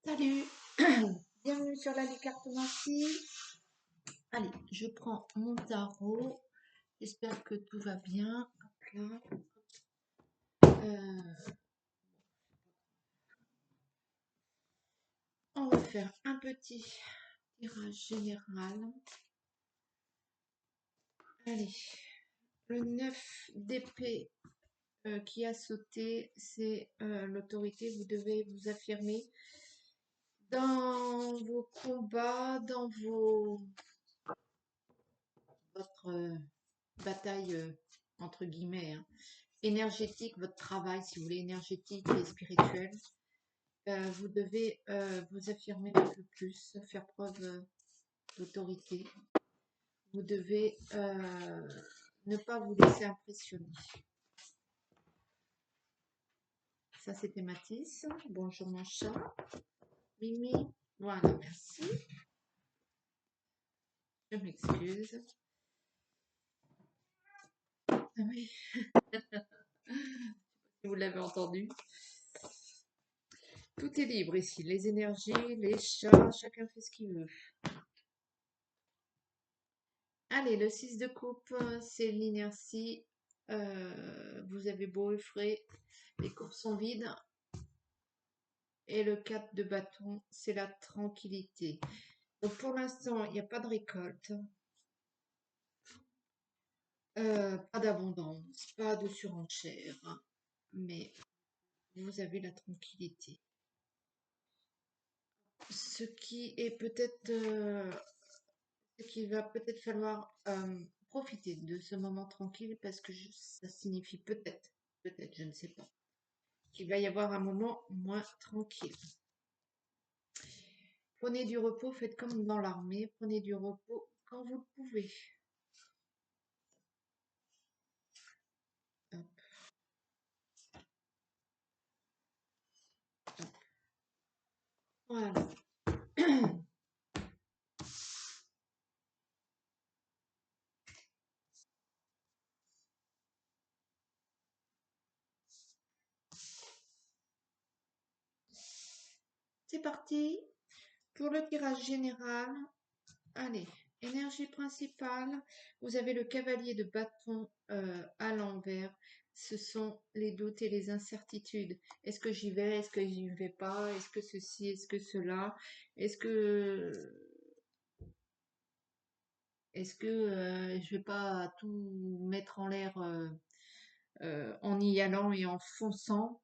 Salut, bienvenue sur la cartomancie. Allez, je prends mon tarot. J'espère que tout va bien. Hop là. On va faire un petit tirage général. Allez, le 9 d'épée qui a sauté, c'est l'autorité. Vous devez vous affirmer dans vos combats, dans votre bataille entre guillemets, hein, énergétique, votre travail, si vous voulez, énergétique et spirituel. Vous devez vous affirmer un peu plus, faire preuve d'autorité. Vous devez ne pas vous laisser impressionner. Ça, c'était Mathis. Bonjour mon chat. Mimi. Voilà, merci. Je m'excuse. Ah oui. Vous l'avez entendu. Tout est libre ici. Les énergies, les chats, chacun fait ce qu'il veut. Allez, le 6 de coupe, c'est l'inertie. Vous avez beau effrayer, les coupes sont vides. Et le 4 de bâton, c'est la tranquillité. Donc pour l'instant, il n'y a pas de récolte, pas d'abondance, pas de surenchère, mais vous avez la tranquillité. Ce qui est peut-être, ce qu'il va peut-être falloir profiter de ce moment tranquille parce que ça signifie peut-être, je ne sais pas, qu'il va y avoir un moment moins tranquille. Prenez du repos, faites comme dans l'armée, prenez du repos quand vous le pouvez. Hop. Voilà. C'est parti pour le tirage général. Allez, énergie principale. Vous avez le cavalier de bâton à l'envers. Ce sont les doutes et les incertitudes. Est-ce que j'y vais? Est-ce que j'y vais pas? Est-ce que ceci? Est-ce que cela? Est-ce que je vais pas tout mettre en l'air en y allant et en fonçant?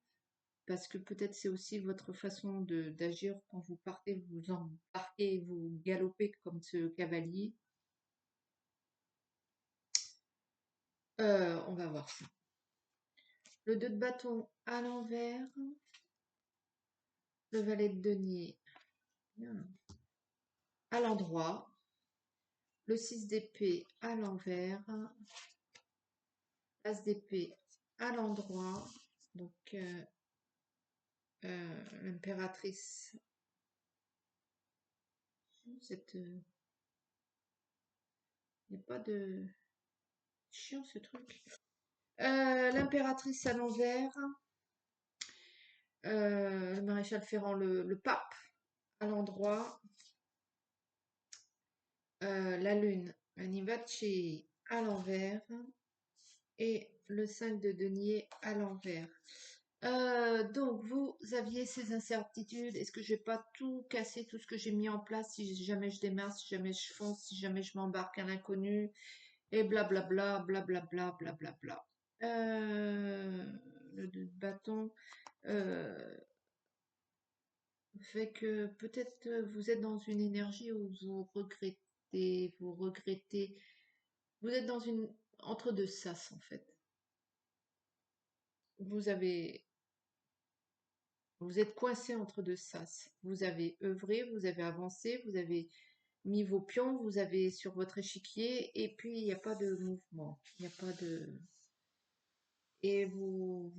Parce que peut-être c'est aussi votre façon d'agir quand vous partez, vous embarquez, vous galopez comme ce cavalier. On va voir ça. Le 2 de bâton à l'envers, le valet de denier à l'endroit, le 6 d'épée à l'envers, l'as d'épée à l'endroit, donc l'impératrice, il n'y a pas de chiant ce truc. L'impératrice à l'envers, le maréchal Ferrand, le pape à l'endroit, la lune, Anivaci à l'envers et le 5 de denier à l'envers. Donc vous aviez ces incertitudes, est-ce que je vais pas tout casser, tout ce que j'ai mis en place si jamais je démarre, si jamais je fonce, si jamais je m'embarque à l'inconnu et blablabla, blablabla, blablabla. Le 2 de bâton fait que peut-être vous êtes dans une énergie où vous regrettez, vous êtes dans une entre deux sas en fait. Vous êtes coincé entre deux sas. Vous avez œuvré, vous avez avancé, vous avez mis vos pions, vous avez sur votre échiquier et puis il n'y a pas de mouvement, il n'y a pas de et vous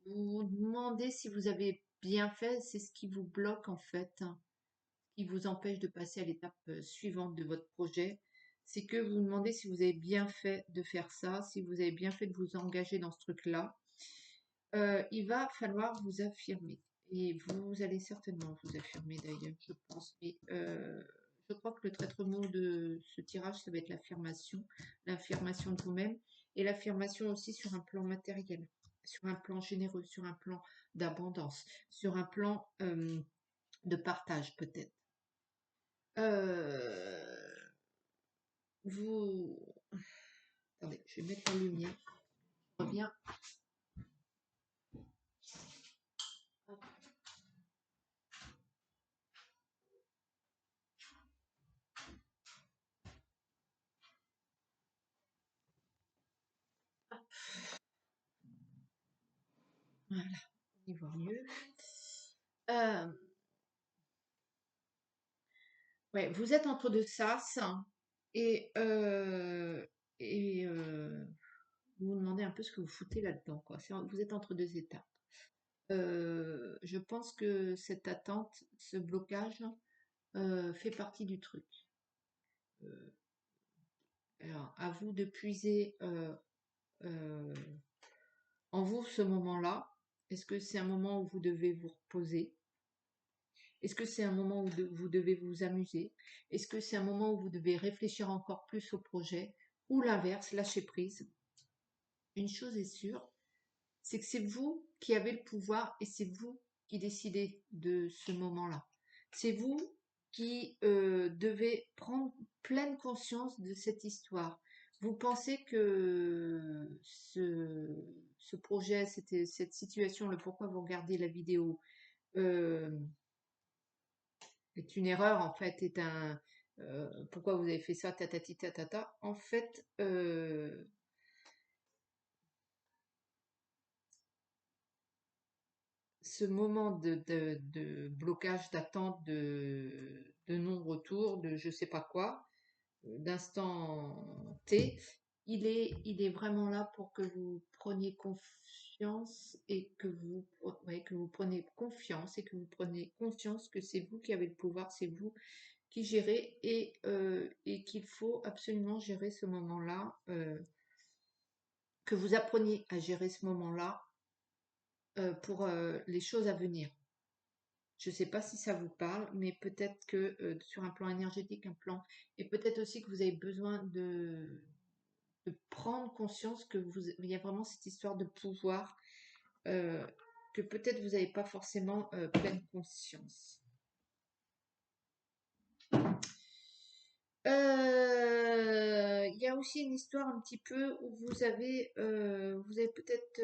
demandez si vous avez bien fait, c'est ce qui vous bloque en fait, hein, qui vous empêche de passer à l'étape suivante de votre projet. C'est que vous demandez si vous avez bien fait de faire ça, si vous avez bien fait de vous engager dans ce truc-là. Il va falloir vous affirmer. Et vous allez certainement vous affirmer d'ailleurs, je pense. Mais je crois que le traître mot de ce tirage, ça va être l'affirmation de vous-même et l'affirmation aussi sur un plan matériel, sur un plan généreux, sur un plan d'abondance, sur un plan de partage peut-être. Vous... Attendez, je vais mettre en lumière. Je reviens. Voilà, on y voit mieux. Ouais, vous êtes entre deux sas et, vous vous demandez un peu ce que vous foutez là-dedans, quoi. Vous êtes entre deux étapes. Je pense que cette attente, ce blocage, fait partie du truc. Euh, alors, à vous de puiser euh, en vous ce moment-là. Est-ce que c'est un moment où vous devez vous reposer? Est-ce que c'est un moment où vous devez vous amuser? Est-ce que c'est un moment où vous devez réfléchir encore plus au projet? Ou l'inverse, lâcher prise? Une chose est sûre, c'est que c'est vous qui avez le pouvoir et c'est vous qui décidez de ce moment-là. C'est vous qui devez prendre pleine conscience de cette histoire. Vous pensez que ce projet, cette situation, le pourquoi vous regardez la vidéo, euh, est une erreur, en fait, est un pourquoi vous avez fait ça, tatati tatata. En fait, ce moment de blocage, d'attente, de non-retour, de je sais pas quoi, d'instant T, il est vraiment là pour que vous preniez confiance et que vous, ouais, que vous preniez confiance et que vous preniez conscience que c'est vous qui avez le pouvoir, c'est vous qui gérez et qu'il faut absolument gérer ce moment-là, que vous appreniez à gérer ce moment-là pour les choses à venir. Je ne sais pas si ça vous parle, mais peut-être que sur un plan énergétique, un plan, et peut-être aussi que vous avez besoin de prendre conscience que il y a vraiment cette histoire de pouvoir euh, que peut-être vous n'avez pas forcément pleine conscience. Il y a aussi une histoire un petit peu où vous avez peut-être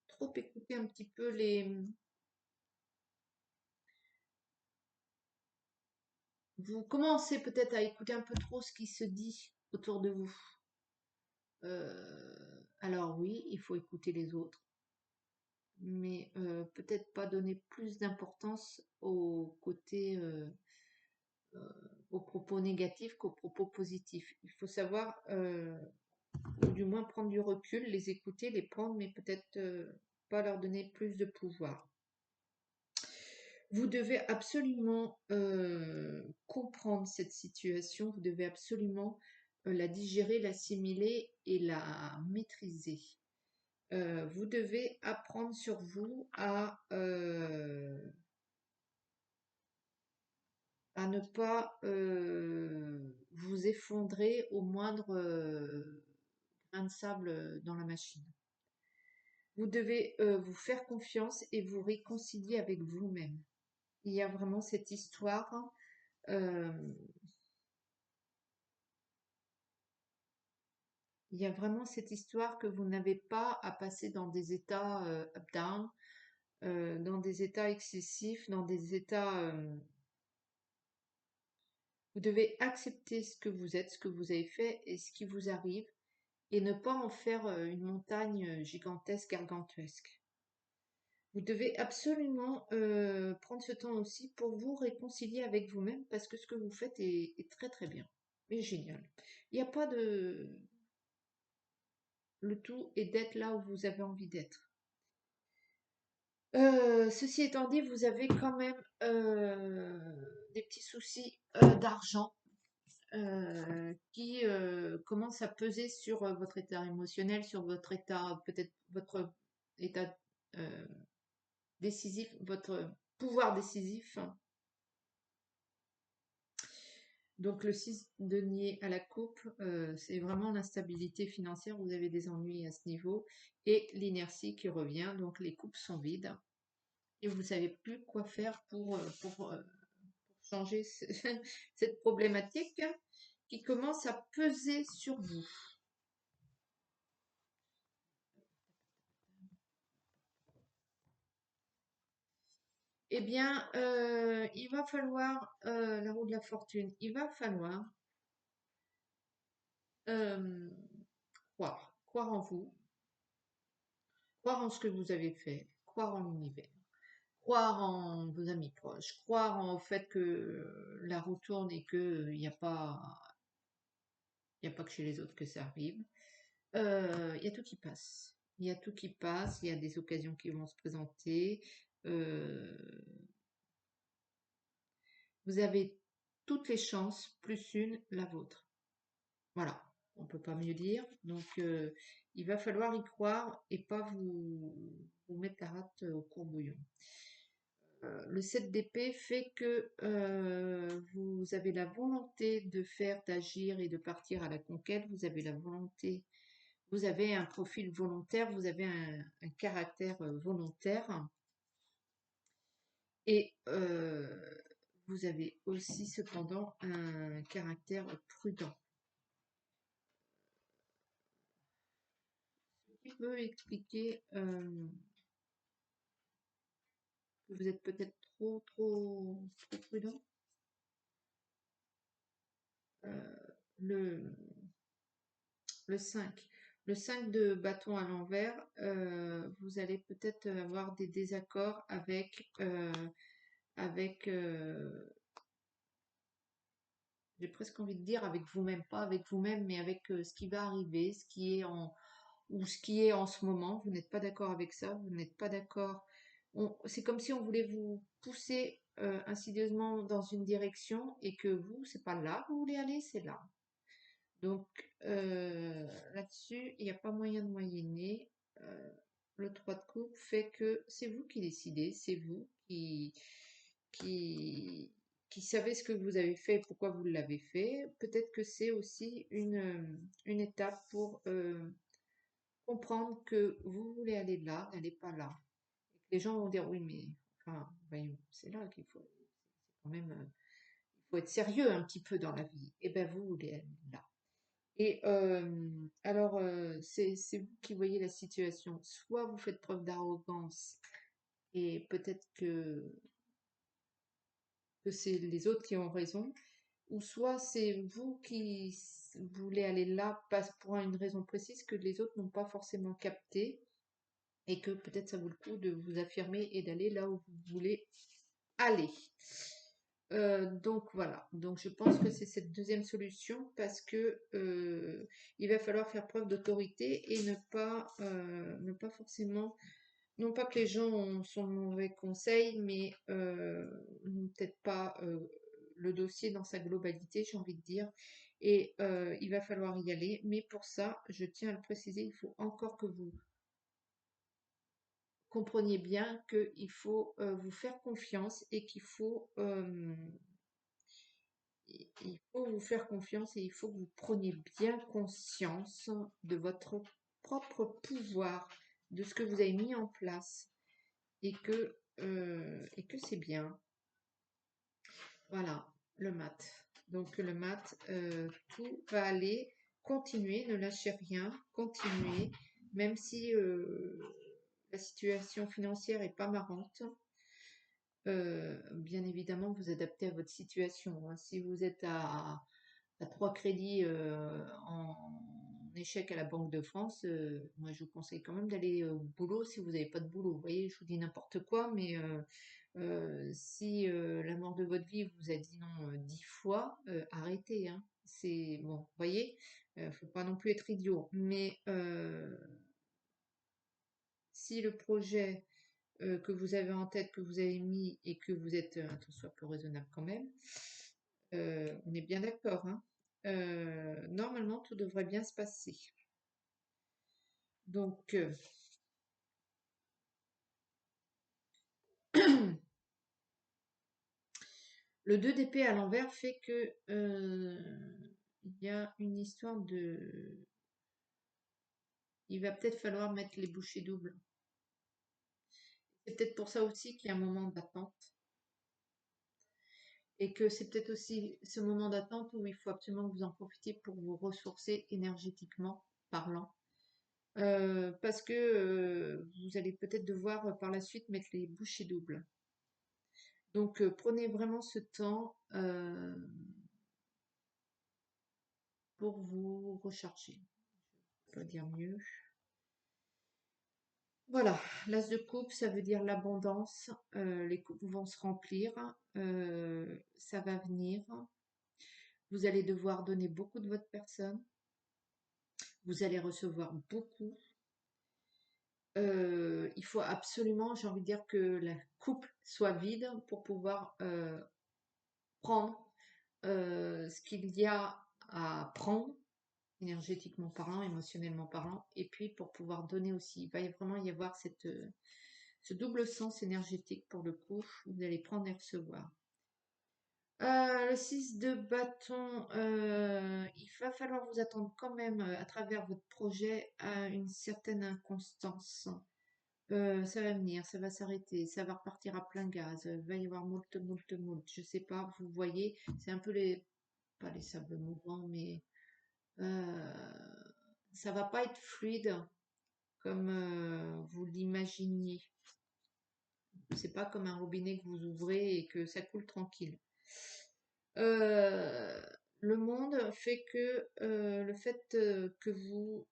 trop écouté un petit peu vous commencez peut-être à écouter un peu trop ce qui se dit autour de vous. Alors oui, il faut écouter les autres, mais peut-être pas donner plus d'importance au côté, aux propos négatifs qu'aux propos positifs. Il faut savoir, ou du moins prendre du recul, les écouter, les prendre, mais peut-être pas leur donner plus de pouvoir. Vous devez absolument comprendre cette situation, vous devez absolument la digérer, l'assimiler et la maîtriser. Vous devez apprendre sur vous à ne pas vous effondrer au moindre grain de sable dans la machine. Vous devez vous faire confiance et vous réconcilier avec vous-même. Il y a vraiment cette histoire. euh, il y a vraiment cette histoire que vous n'avez pas à passer dans des états up-down, dans des états excessifs, dans des états vous devez accepter ce que vous êtes, ce que vous avez fait et ce qui vous arrive et ne pas en faire une montagne gigantesque, gargantuesque. Vous devez absolument prendre ce temps aussi pour vous réconcilier avec vous-même parce que ce que vous faites est très très bien, et génial. Il n'y a pas de... Le tout est d'être là où vous avez envie d'être. Ceci étant dit, vous avez quand même des petits soucis d'argent qui commence à peser sur votre état émotionnel, sur votre état, peut-être votre état décisif, votre pouvoir décisif. Donc le 6 denier à la coupe, c'est vraiment l'instabilité financière, vous avez des ennuis à ce niveau, et l'inertie qui revient, donc les coupes sont vides, et vous ne savez plus quoi faire pour changer cette problématique qui commence à peser sur vous. Eh bien, il va falloir, la roue de la fortune, il va falloir euh, croire en vous, croire en ce que vous avez fait, croire en l'univers, croire en vos amis proches, croire en au fait que la roue tourne et que il y a pas que chez les autres que ça arrive. Il y a tout qui passe. Il y a tout qui passe, il y a des occasions qui vont se présenter. euh, Vous avez toutes les chances, plus une, la vôtre. Voilà, on ne peut pas mieux dire. Donc, il va falloir y croire et pas vous mettre la rate au courbouillon. Le 7 d'épée fait que vous avez la volonté de faire, d'agir et de partir à la conquête. Vous avez la volonté, vous avez un profil volontaire, vous avez un caractère volontaire. Et vous avez aussi cependant un caractère prudent. Ce qui peut expliquer que vous êtes peut-être trop prudent. Euh, le, le 5. Le 5 de bâton à l'envers, vous allez peut-être avoir des désaccords avec j'ai presque envie de dire avec vous-même, pas avec vous-même, mais avec ce qui va arriver, ce qui est ou ce qui est en ce moment. Vous n'êtes pas d'accord avec ça, vous n'êtes pas d'accord. C'est comme si on voulait vous pousser insidieusement dans une direction et que vous, c'est pas là que vous voulez aller, c'est là. Donc là-dessus, il n'y a pas moyen de moyenner. Euh, le 3 de coupe fait que c'est vous qui décidez, c'est vous qui, qui savez ce que vous avez fait et pourquoi vous l'avez fait. Peut-être que c'est aussi une étape pour comprendre que vous voulez aller là, n'allez pas là. Et que les gens vont dire oui, mais enfin, voyons, c'est là qu'il faut, c'est quand même, il faut être sérieux un petit peu dans la vie. Et ben vous voulez aller là. Et alors, c'est vous qui voyez la situation. Soit vous faites preuve d'arrogance et peut-être que c'est les autres qui ont raison, ou soit c'est vous qui voulez aller là pour une raison précise que les autres n'ont pas forcément capté et que peut-être ça vaut le coup de vous affirmer et d'aller là où vous voulez aller. Donc voilà, donc je pense que c'est cette deuxième solution parce que il va falloir faire preuve d'autorité et ne pas forcément, non pas que les gens sont de mauvais conseils, mais peut-être pas le dossier dans sa globalité, j'ai envie de dire, et il va falloir y aller, mais pour ça, je tiens à le préciser, il faut encore que vous compreniez bien qu'il faut vous faire confiance et il faut vous faire confiance et il faut que vous preniez bien conscience de votre propre pouvoir, de ce que vous avez mis en place et que c'est bien. Voilà, le mat. Donc le mat, tout va aller, continuer, ne lâchez rien, continuez, même si la situation financière est pas marrante. Bien évidemment, vous adaptez à votre situation, hein. Si vous êtes à 3 crédits en échec à la Banque de France, moi je vous conseille quand même d'aller au boulot si vous n'avez pas de boulot. Vous voyez, je vous dis n'importe quoi, mais si la mort de votre vie vous a dit non 10 fois, arrêtez, hein. C'est bon, vous voyez, faut pas non plus être idiot. Mais si le projet que vous avez en tête, que vous avez mis et que vous êtes un tant soit peu raisonnable quand même, on est bien d'accord, hein. Normalement, tout devrait bien se passer. Donc, Le 2 d'épée à l'envers fait que il y a une histoire de... Il va peut-être falloir mettre les bouchées doubles. C'est peut-être pour ça aussi qu'il y a un moment d'attente. Et que c'est peut-être aussi ce moment d'attente où il faut absolument que vous en profitiez pour vous ressourcer énergétiquement parlant. Parce que vous allez peut-être devoir par la suite mettre les bouchées doubles. Donc prenez vraiment ce temps pour vous recharger. Je peux pas dire mieux. Voilà, l'as de coupe, ça veut dire l'abondance. Les coupes vont se remplir. Ça va venir. Vous allez devoir donner beaucoup de votre personne. Vous allez recevoir beaucoup. Il faut absolument, j'ai envie de dire, que la coupe soit vide pour pouvoir prendre ce qu'il y a à prendre, énergétiquement parlant, émotionnellement parlant, et puis pour pouvoir donner aussi. Il va vraiment y avoir ce double sens énergétique pour le coup. Vous allez prendre et recevoir. Le 6 de bâton, il va falloir vous attendre quand même à travers votre projet à une certaine inconstance. Ça va venir, ça va s'arrêter, ça va repartir à plein gaz, il va y avoir moult, moult, moult, je sais pas, vous voyez, c'est un peu pas les sables mouvants, mais ça va pas être fluide comme vous l'imaginiez. C'est pas comme un robinet que vous ouvrez et que ça coule tranquille. Euh, le monde fait que le fait que vous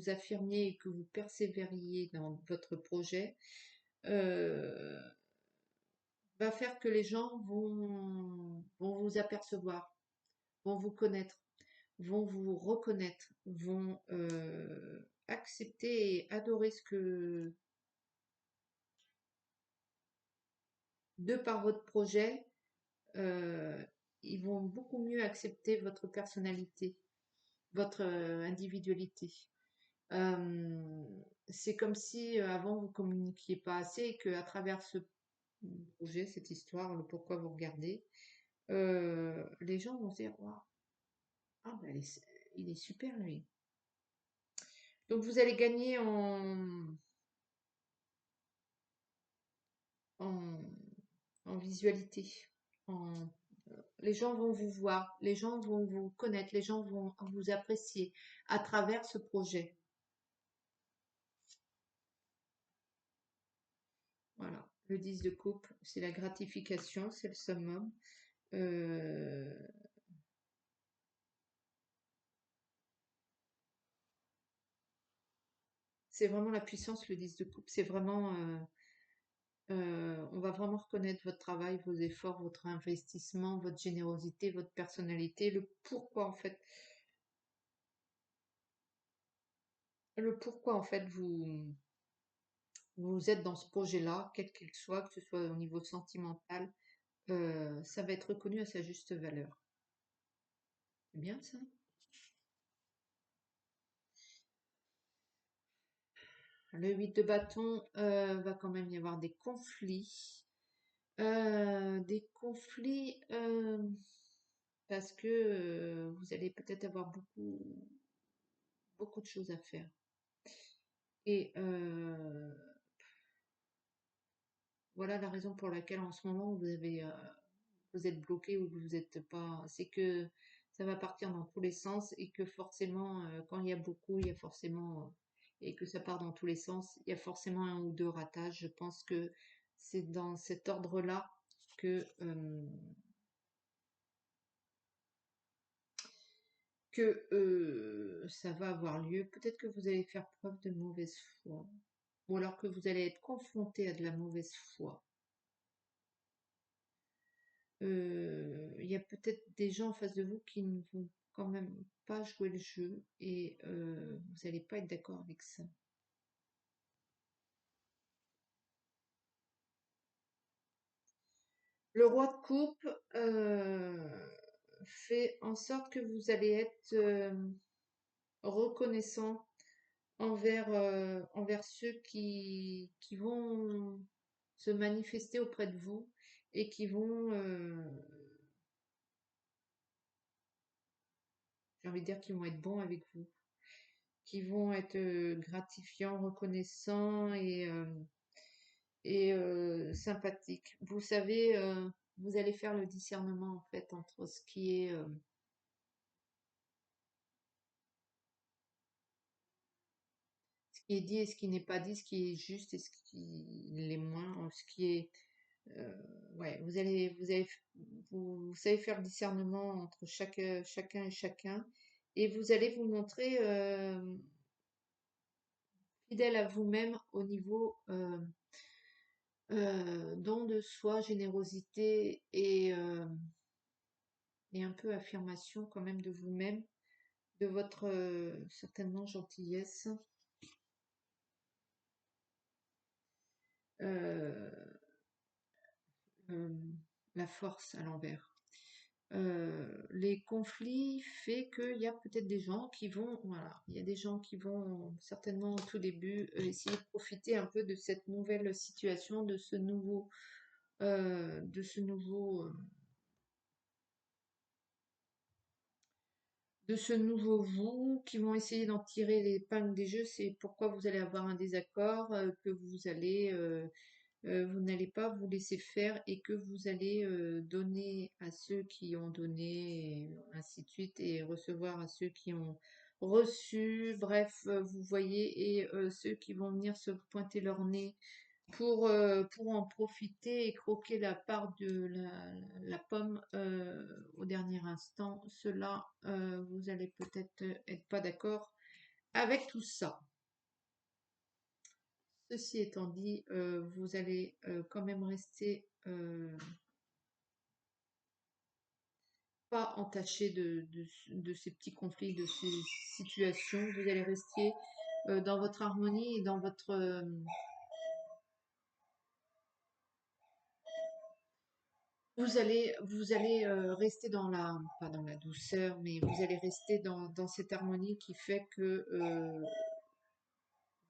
affirmiez et que vous persévériez dans votre projet euh, va faire que les gens vont vous apercevoir, vont vous connaître, vont vous reconnaître, vont accepter et adorer ce que, de par votre projet, euh, ils vont beaucoup mieux accepter votre personnalité, votre individualité. Euh, c'est comme si avant vous communiquiez pas assez et que à travers ce projet, cette histoire, le pourquoi vous regardez, les gens vont se dire waouh, ah, ben, il est super lui. Donc vous allez gagner en, en visualité. En, les gens vont vous voir, les gens vont vous connaître, les gens vont vous apprécier à travers ce projet. Voilà. Le 10 de coupe, c'est la gratification, c'est le summum. Euh, c'est vraiment la puissance, le 10 de coupe. C'est vraiment, on va vraiment reconnaître votre travail, vos efforts, votre investissement, votre générosité, votre personnalité, le pourquoi en fait vous êtes dans ce projet-là, quel qu'il soit, que ce soit au niveau sentimental, ça va être reconnu à sa juste valeur. C'est bien ça? Le 8 de bâton, va quand même y avoir des conflits. Parce que vous allez peut-être avoir beaucoup de choses à faire. Et voilà la raison pour laquelle en ce moment vous êtes bloqué ou vous n'êtes pas. C'est que ça va partir dans tous les sens et que forcément, quand il y a beaucoup, il y a forcément et que ça part dans tous les sens, il y a forcément un ou deux ratages. Je pense que c'est dans cet ordre-là que ça va avoir lieu. Peut-être que vous allez faire preuve de mauvaise foi, ou alors que vous allez être confronté à de la mauvaise foi. Il y a peut-être des gens en face de vous qui ne vont quand même pas jouer le jeu et vous n'allez pas être d'accord avec ça. Le roi de coupe fait en sorte que vous allez être reconnaissant envers ceux qui vont se manifester auprès de vous et qui vont, j'ai envie de dire, qui vont être bons avec vous, qui vont être gratifiants, reconnaissants et sympathiques. Vous savez, vous allez faire le discernement en fait entre ce qui est dit et ce qui n'est pas dit, ce qui est juste et ce qui l'est moins, ce qui est euh, ouais, vous savez faire le discernement entre chacun et chacun, et vous allez vous montrer fidèle à vous-même au niveau don de soi, générosité et un peu affirmation quand même de vous-même, de votre certainement gentillesse, euh, euh, la force à l'envers. Les conflits fait qu'il y a peut-être des gens qui vont, voilà, il y a des gens qui vont certainement au tout début essayer de profiter un peu de cette nouvelle situation, de ce nouveau, de ce nouveau vous, qui vont essayer d'en tirer l'épingle des jeux. C'est pourquoi vous allez avoir un désaccord, que vous n'allez pas vous laisser faire et que vous allez donner à ceux qui ont donné, et ainsi de suite, et recevoir à ceux qui ont reçu. Bref, vous voyez, et ceux qui vont venir se pointer leur nez pour en profiter et croquer la part de la pomme au dernier instant. Cela, vous allez peut-être être pas d'accord avec tout ça. Ceci étant dit, vous allez quand même rester pas entaché de ces petits conflits, de ces situations. Vous allez rester dans votre harmonie et dans votre... vous allez rester dans la, pas dans la douceur, mais vous allez rester dans cette harmonie qui fait que,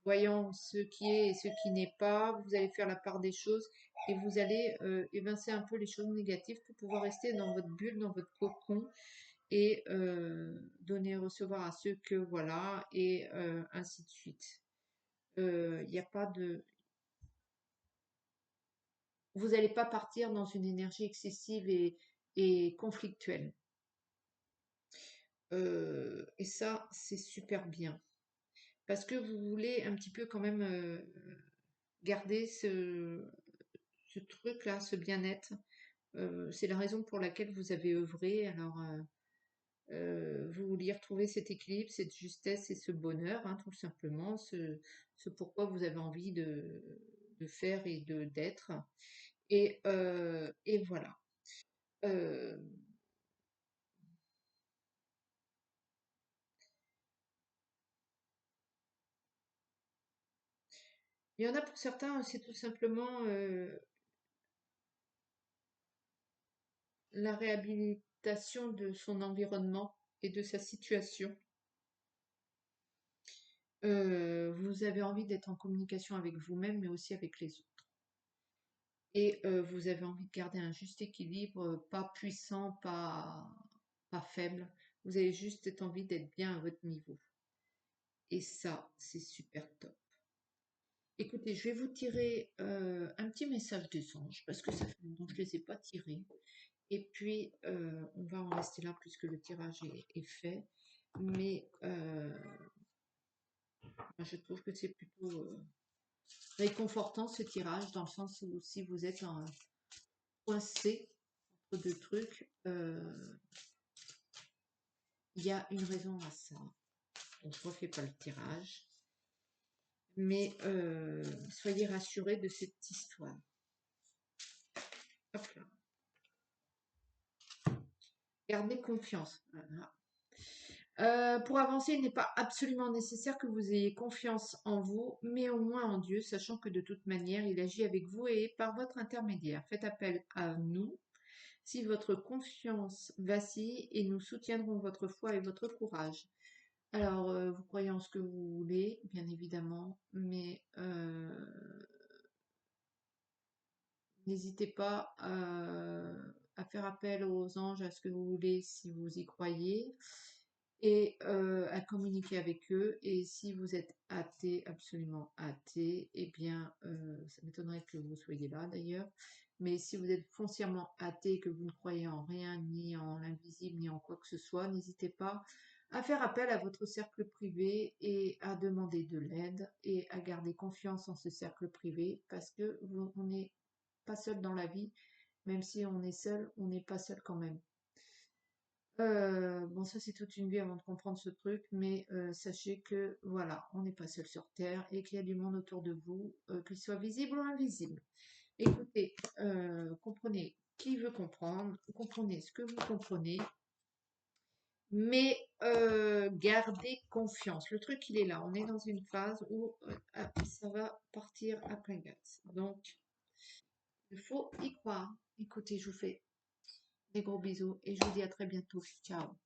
voyant ce qui est et ce qui n'est pas, vous allez faire la part des choses et vous allez évincer un peu les choses négatives pour pouvoir rester dans votre bulle, dans votre cocon et donner et recevoir à ceux que voilà, et ainsi de suite. Il n'y a pas de... Vous n'allez pas partir dans une énergie excessive et conflictuelle. Et ça, c'est super bien. Parce que vous voulez un petit peu quand même garder ce truc-là, ce bien-être. C'est la raison pour laquelle vous avez œuvré. Alors, vous vouliez retrouver cet équilibre, cette justesse et ce bonheur, hein, tout simplement, ce pourquoi vous avez envie de faire et d'être. Et voilà. Euh, il y en a pour certains, c'est tout simplement la réhabilitation de son environnement et de sa situation. Vous avez envie d'être en communication avec vous-même, mais aussi avec les autres. Et vous avez envie de garder un juste équilibre, pas puissant, pas faible. Vous avez juste cette envie d'être bien à votre niveau. Et ça, c'est super top. Écoutez, je vais vous tirer un petit message des anges, parce que ça fait longtemps que je ne les ai pas tirés. Et puis, on va en rester là puisque le tirage est fait. Mais moi, je trouve que c'est plutôt réconfortant ce tirage, dans le sens où si vous êtes coincé entre deux trucs, il y a une raison à ça. Donc, je ne refais pas le tirage. Mais soyez rassurés de cette histoire. Hop là. Gardez confiance. Voilà. Pour avancer, il n'est pas absolument nécessaire que vous ayez confiance en vous, mais au moins en Dieu, sachant que de toute manière, il agit avec vous et par votre intermédiaire. Faites appel à nous si votre confiance vacille et nous soutiendrons votre foi et votre courage. Alors, vous croyez en ce que vous voulez, bien évidemment, mais N'hésitez pas à faire appel aux anges, à ce que vous voulez, si vous y croyez, et à communiquer avec eux. Et si vous êtes athée, absolument athée, eh bien, ça m'étonnerait que vous soyez là d'ailleurs. Mais si vous êtes foncièrement athée, que vous ne croyez en rien, ni en l'invisible, ni en quoi que ce soit, n'hésitez pas à faire appel à votre cercle privé et à demander de l'aide et à garder confiance en ce cercle privé, parce que on n'est pas seul dans la vie, même si on est seul, on n'est pas seul quand même. Bon, ça c'est toute une vie avant de comprendre ce truc, mais sachez que voilà, on n'est pas seul sur Terre et qu'il y a du monde autour de vous, qu'il soit visible ou invisible. Écoutez, comprenez qui veut comprendre, comprenez ce que vous comprenez, mais gardez confiance. Le truc, il est là. On est dans une phase où ça va partir à plein gaz. Donc, il faut y croire. Écoutez, je vous fais des gros bisous et je vous dis à très bientôt. Ciao.